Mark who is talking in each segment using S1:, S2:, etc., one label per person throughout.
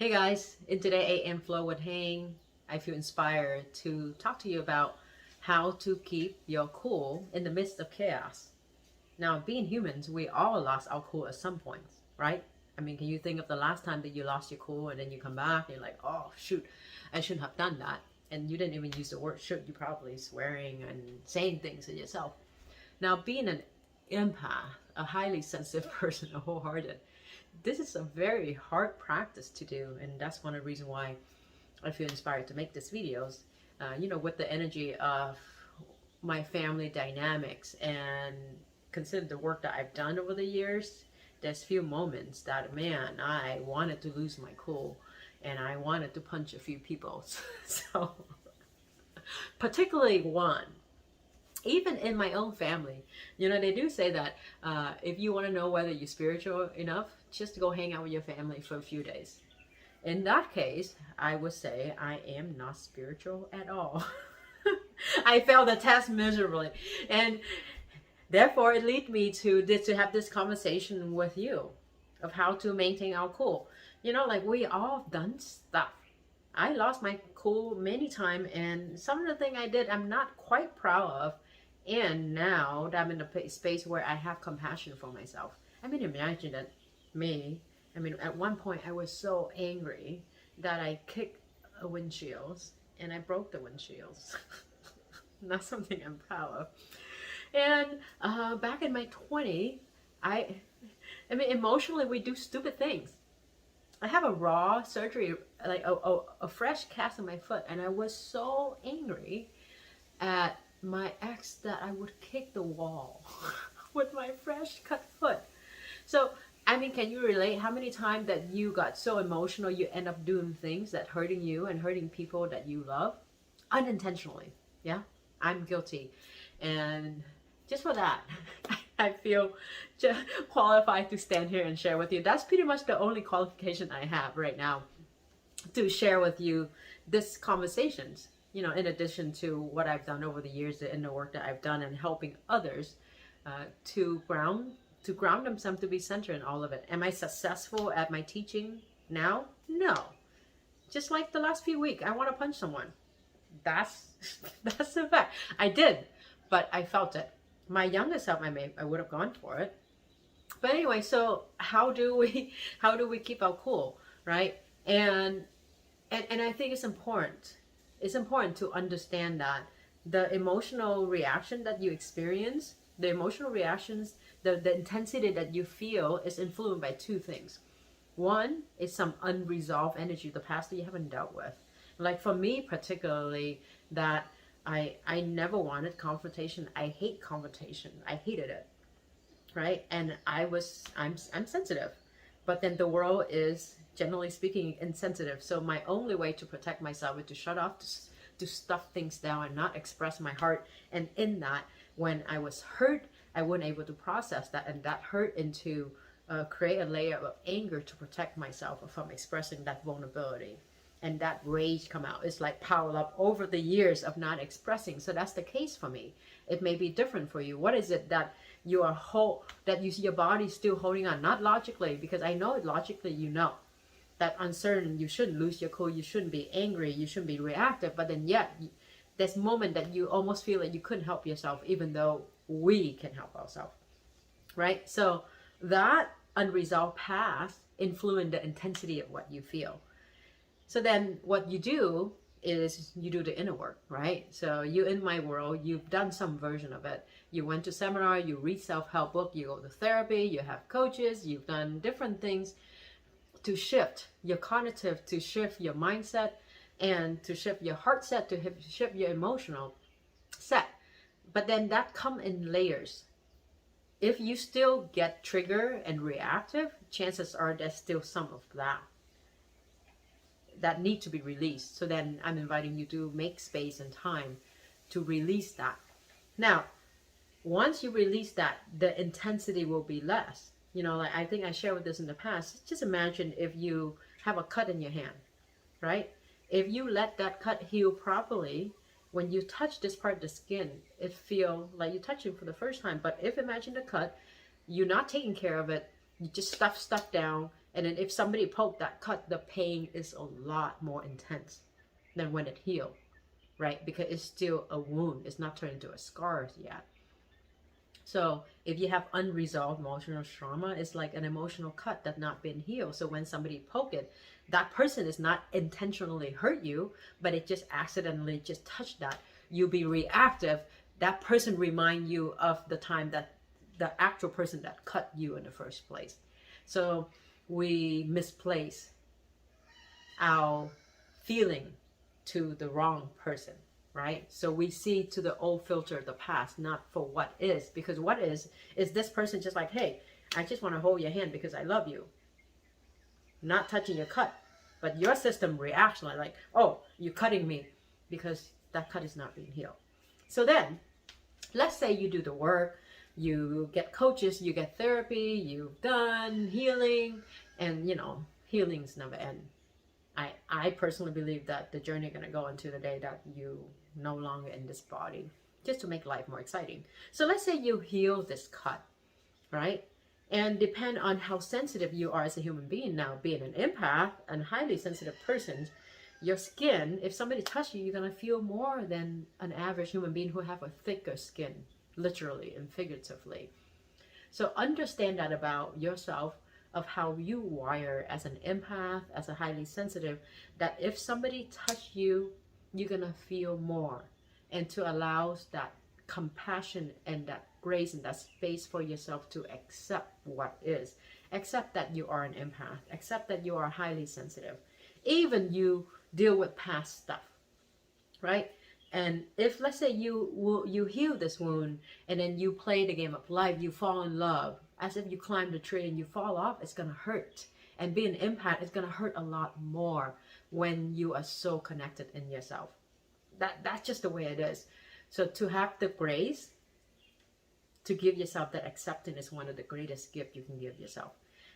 S1: Hey guys, in today AM Flow with Hang, I feel inspired to talk to you about how to keep your cool in the midst of chaos. Now, being humans, we all lost our cool at some point, right? I mean, can you think of the last time that you lost your cool and then you come back and you're like, oh shoot, I shouldn't have done that. And you didn't even use the word should, you probably swearing and saying things to yourself. Now, being an empath, a highly sensitive person, a wholehearted, this is a very hard practice to do, and that's one of the reasons why I feel inspired to make these videos. With the energy of my family dynamics and consider the work that I've done over the years, there's few moments that, man, I wanted to lose my cool and I wanted to punch a few people. So, particularly one. Even in my own family, they do say that if you want to know whether you're spiritual enough, just go hang out with your family for a few days. In that case, I would say I am not spiritual at all. I failed the test miserably. And therefore, it led me to have this conversation with you of how to maintain our cool. We all done stuff. I lost my cool many times, and some of the things I did, I'm not quite proud of. And now that I'm in a space where I have compassion for myself. I mean, imagine that at one point I was so angry that I kicked a windshields and I broke the windshields. Not something I'm proud of. And back in my 20s, emotionally we do stupid things. I have a raw surgery, like a fresh cast on my foot, and I was so angry at my ex that I would kick the wall with my fresh cut foot. So, can you relate how many times that you got so emotional you end up doing things that hurting you and hurting people that you love unintentionally? Yeah, I'm guilty. And just for that, I feel qualified to stand here and share with you. That's pretty much the only qualification I have right now to share with you this conversations. In addition to what I've done over the years and the work that I've done and helping others to ground themselves, to be centered in all of it. Am I successful at my teaching now? No. Just like the last few weeks, I want to punch someone. That's the fact. I did, but I felt it. My younger self, I would have gone for it. But anyway, so how do we keep our cool, right? And I think it's important. It's important to understand that the emotional reaction that you experience, the emotional reactions, the intensity that you feel is influenced by two things. One is some unresolved energy, the past that you haven't dealt with. Like for me particularly, that I never wanted confrontation. I hate confrontation. I hated it, right? And I'm sensitive, but then the world is, generally speaking, insensitive. So my only way to protect myself is to shut off, to stuff things down and not express my heart. And in that, when I was hurt, I wasn't able to process that, and that hurt into create a layer of anger to protect myself from expressing that vulnerability. And that rage come out. It's like piled up over the years of not expressing. So that's the case for me. It may be different for you. What is it that you are that you see your body still holding on? Not logically, because I know it logically, that uncertain, you shouldn't lose your cool, you shouldn't be angry, you shouldn't be reactive, but then yet there's a moment that you almost feel like you couldn't help yourself, even though we can help ourselves, right? So that unresolved past influence the intensity of what you feel. So then what you do is you do the inner work, right? So you, in my world, you've done some version of it. You went to seminar, you read self-help book, you go to therapy, you have coaches, you've done different things to shift your cognitive, to shift your mindset, and to shift your heart set, to shift your emotional set. But then that come in layers. If you still get triggered and reactive, chances are there's still some of that need to be released. So then I'm inviting you to make space and time to release that. Now, once you release that, the intensity will be less. Like I think I shared with this in the past. Just imagine if you have a cut in your hand, right? If you let that cut heal properly, when you touch this part of the skin, it feel like you're touching for the first time. But if imagine the cut, you're not taking care of it, you just stuff stuff down, And then if somebody poked that cut, the pain is a lot more intense than when it healed, right? Because it's still a wound. It's not turned into a scar yet. So if you have unresolved emotional trauma, it's like an emotional cut that's not been healed. So when somebody poke it, that person is not intentionally hurt you, but it just accidentally just touched that. You be reactive. That person remind you of the time that the actual person that cut you in the first place. So we misplace our feeling to the wrong person, right? So we see to the old filter of the past, not for what is. Because what is this person just like, hey, I just want to hold your hand because I love you. Not touching your cut. But your system reacts like, oh, you're cutting me because that cut is not being healed. So then, let's say you do the work, you get coaches, you get therapy, you've done healing, and healings never end. I personally believe that the journey is going to go into the day that you no longer in this body, just to make life more exciting. So let's say you heal this cut, right? And depend on how sensitive you are as a human being. Now, being an empath and highly sensitive person, your skin, if somebody touches you, you're going to feel more than an average human being who have a thicker skin, literally and figuratively. So understand that about yourself, of how you wire as an empath, as a highly sensitive, that if somebody touch you, you're going to feel more. And to allow that compassion and that grace and that space for yourself to accept what is. Accept that you are an empath. Accept that you are highly sensitive. Even you deal with past stuff, right? And if, let's say, you heal this wound and then you play the game of life, you fall in love, as if you climb the tree and you fall off, it's going to hurt. And being an empath is going to hurt a lot more when you are so connected in yourself. That's just the way it is. So to have the grace to give yourself that acceptance is one of the greatest gifts you can give yourself.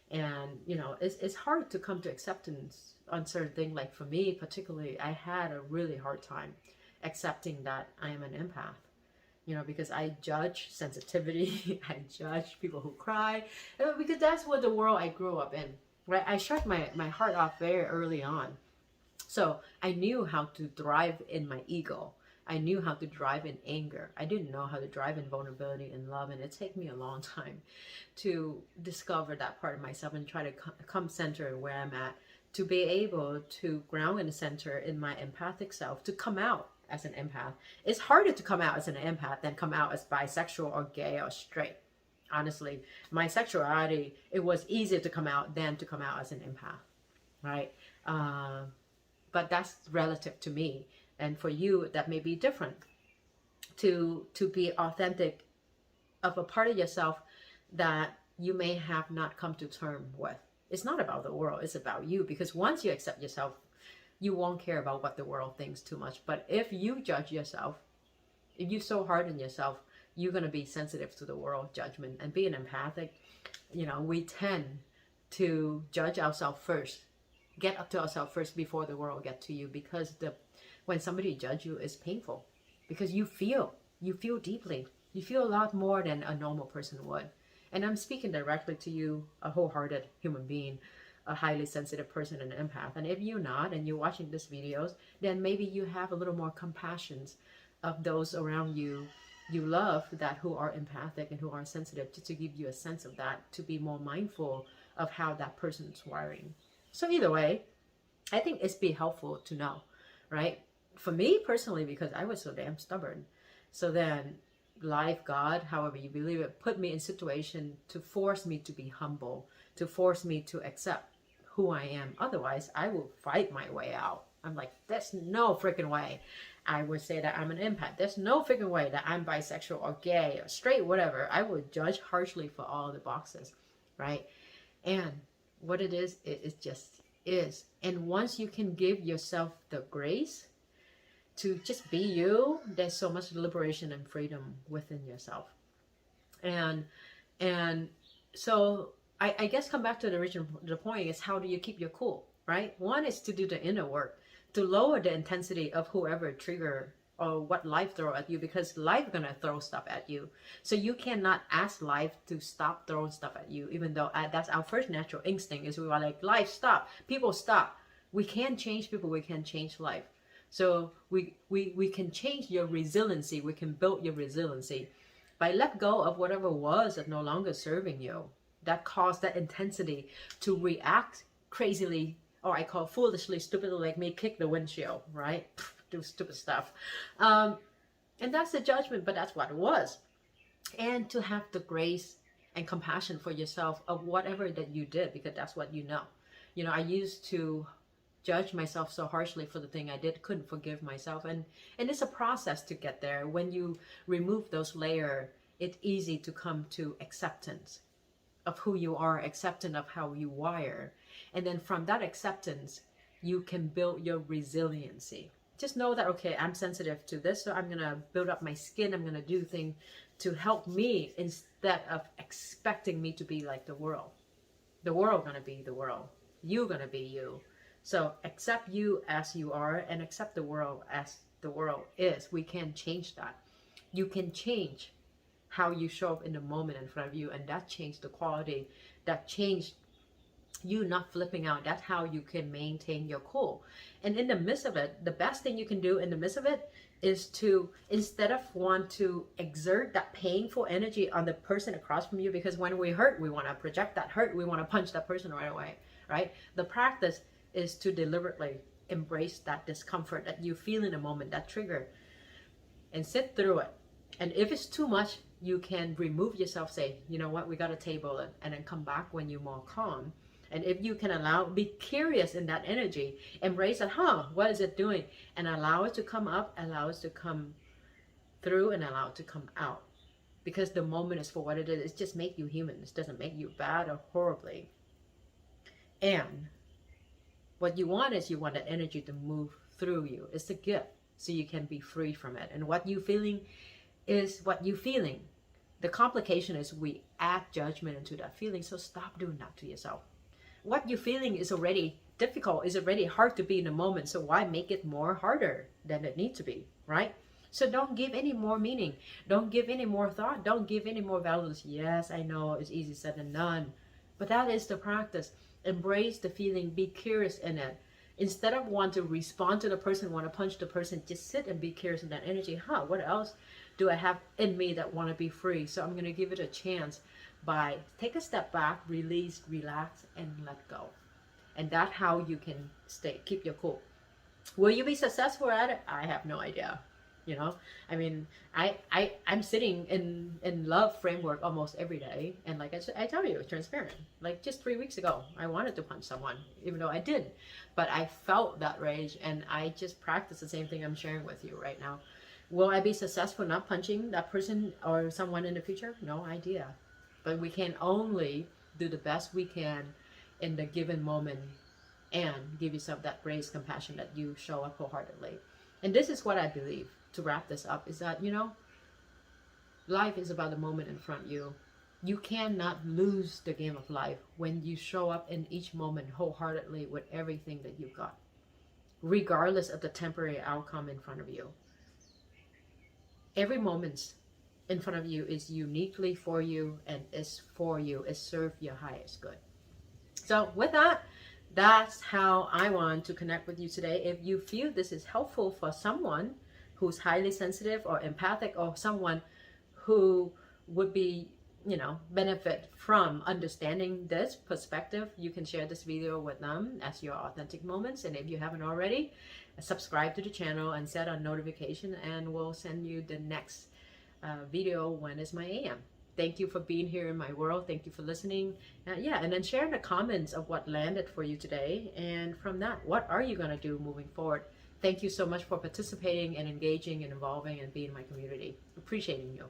S1: And it's hard to come to acceptance on certain things. Like for me particularly, I had a really hard time accepting that I am an empath, because I judge sensitivity. I judge people who cry, because that's what the world I grew up in, right? I shut my heart off very early on. So I knew how to thrive in my ego. I knew how to drive in anger. I didn't know how to drive in vulnerability and love. And it took me a long time to discover that part of myself and try to come center where I'm at, to be able to ground in the center in my empathic self, to come out as an empath. It's harder to come out as an empath than come out as bisexual or gay or straight. Honestly, my sexuality, it was easier to come out than to come out as an empath, right? But that's relative to me. And for you, that may be different. To be authentic of a part of yourself that you may have not come to terms with. It's not about the world, it's about you. Because once you accept yourself, you won't care about what the world thinks too much. But if you judge yourself, if you so hard on yourself, you're going to be sensitive to the world judgment. And being empathic, we tend to judge ourselves first. Get up to ourselves first before the world get to you. Because when somebody judge you, it's painful. Because you feel deeply. You feel a lot more than a normal person would. And I'm speaking directly to you, a wholehearted human being, a highly sensitive person, and an empath. And if you're not, and you're watching these videos, then maybe you have a little more compassion of those around you love, that who are empathic and who are sensitive, just to give you a sense of that, to be more mindful of how that person's wiring. So either way, I think it's be helpful to know, right? For me personally, because I was so damn stubborn. So then life, God, however you believe it, put me in situation to force me to be humble, to force me to accept who I am. Otherwise, I will fight my way out. I'm like, there's no freaking way I would say that I'm an empath. There's no freaking way that I'm bisexual or gay or straight, whatever. I would judge harshly for all the boxes, right? And what it is, it just is. And once you can give yourself the grace to just be you, there's so much liberation and freedom within yourself. And so I guess come back to the point is, how do you keep your cool, right? One is to do the inner work, to lower the intensity of whoever trigger or what life throw at you, because life gonna throw stuff at you. So you cannot ask life to stop throwing stuff at you, even though that's our first natural instinct, is we are like, life stop, people stop. We can't change people, we can change life. So we can change your resiliency, we can build your resiliency by let go of whatever was that no longer serving you, that caused that intensity to react crazily, or I call foolishly, stupidly, like me, kick the windshield, right? Do stupid stuff. And that's the judgment, but that's what it was. And to have the grace and compassion for yourself of whatever that you did, because that's what you know. You know, I used to judge myself so harshly for the thing I did, couldn't forgive myself. And it's a process to get there. When you remove those layers, it's easy to come to acceptance of who you are, acceptance of how you wire. And then from that acceptance, you can build your resiliency. Just know that, okay, I'm sensitive to this, so I'm going to build up my skin. I'm going to do things to help me instead of expecting me to be like the world. The world going to be the world. You going to be you. So accept you as you are and accept the world as the world is. We can change that. You can change how you show up in the moment in front of you, and that changed the quality. That changed you not flipping out. That's how you can maintain your cool. And in the midst of it, the best thing you can do in the midst of it is to, instead of want to exert that painful energy on the person across from you, because when we hurt, we want to project that hurt, we want to punch that person right away, right? The practice is to deliberately embrace that discomfort that you feel in a moment, that trigger, and sit through it. And if it's too much, you can remove yourself, say, you know what, we got to table it, and then come back when you're more calm. And if you can allow, be curious in that energy, embrace it, what is it doing? And allow it to come up, allow it to come through, and allow it to come out. Because the moment is for what it is. It just makes you human. It doesn't make you bad or horribly. And what you want is, you want that energy to move through you. It's a gift, so you can be free from it. And what you feeling is what you feeling. The complication is we add judgment into that feeling, so stop doing that to yourself. What you're feeling is already difficult, is already hard to be in the moment, so why make it more harder than it needs to be, right? So don't give any more meaning, don't give any more thought, don't give any more values. Yes, I know it's easy said than done, but that is the practice. Embrace the feeling, be curious in it. Instead of want to respond to the person, want to punch the person, just sit and be curious in that energy. What else do I have in me that want to be free? So I'm going to give it a chance by take a step back, release, relax, and let go. And that's how you can keep your cool. Will you be successful at it? I have no idea. You know, I mean, I'm sitting in love framework almost every day, and like I tell you, transparent. Like just 3 weeks ago, I wanted to punch someone, even though I didn't, but I felt that rage, and I just practiced the same thing I'm sharing with you right now. Will I be successful not punching that person or someone in the future? No idea. But we can only do the best we can in the given moment, and give yourself that grace, compassion, that you show up wholeheartedly. And this is what I believe, to wrap this up, is that, you know, life is about the moment in front of you. You cannot lose the game of life when you show up in each moment wholeheartedly with everything that you've got, regardless of the temporary outcome in front of you. Every moment in front of you is uniquely for you, and is for you, is serve your highest good. So with that, that's how I want to connect with you today. If you feel this is helpful for someone who's highly sensitive or empathic, or someone who would be, you know, benefit from understanding this perspective, you can share this video with them as your authentic moments. And if you haven't already, subscribe to the channel and set on notification, and we'll send you the next video when it's my AM. Thank you for being here in my world. Thank you for listening. And then share in the comments of what landed for you today. And from that, what are you going to do moving forward? Thank you so much for participating and engaging and involving and being in my community. Appreciating you.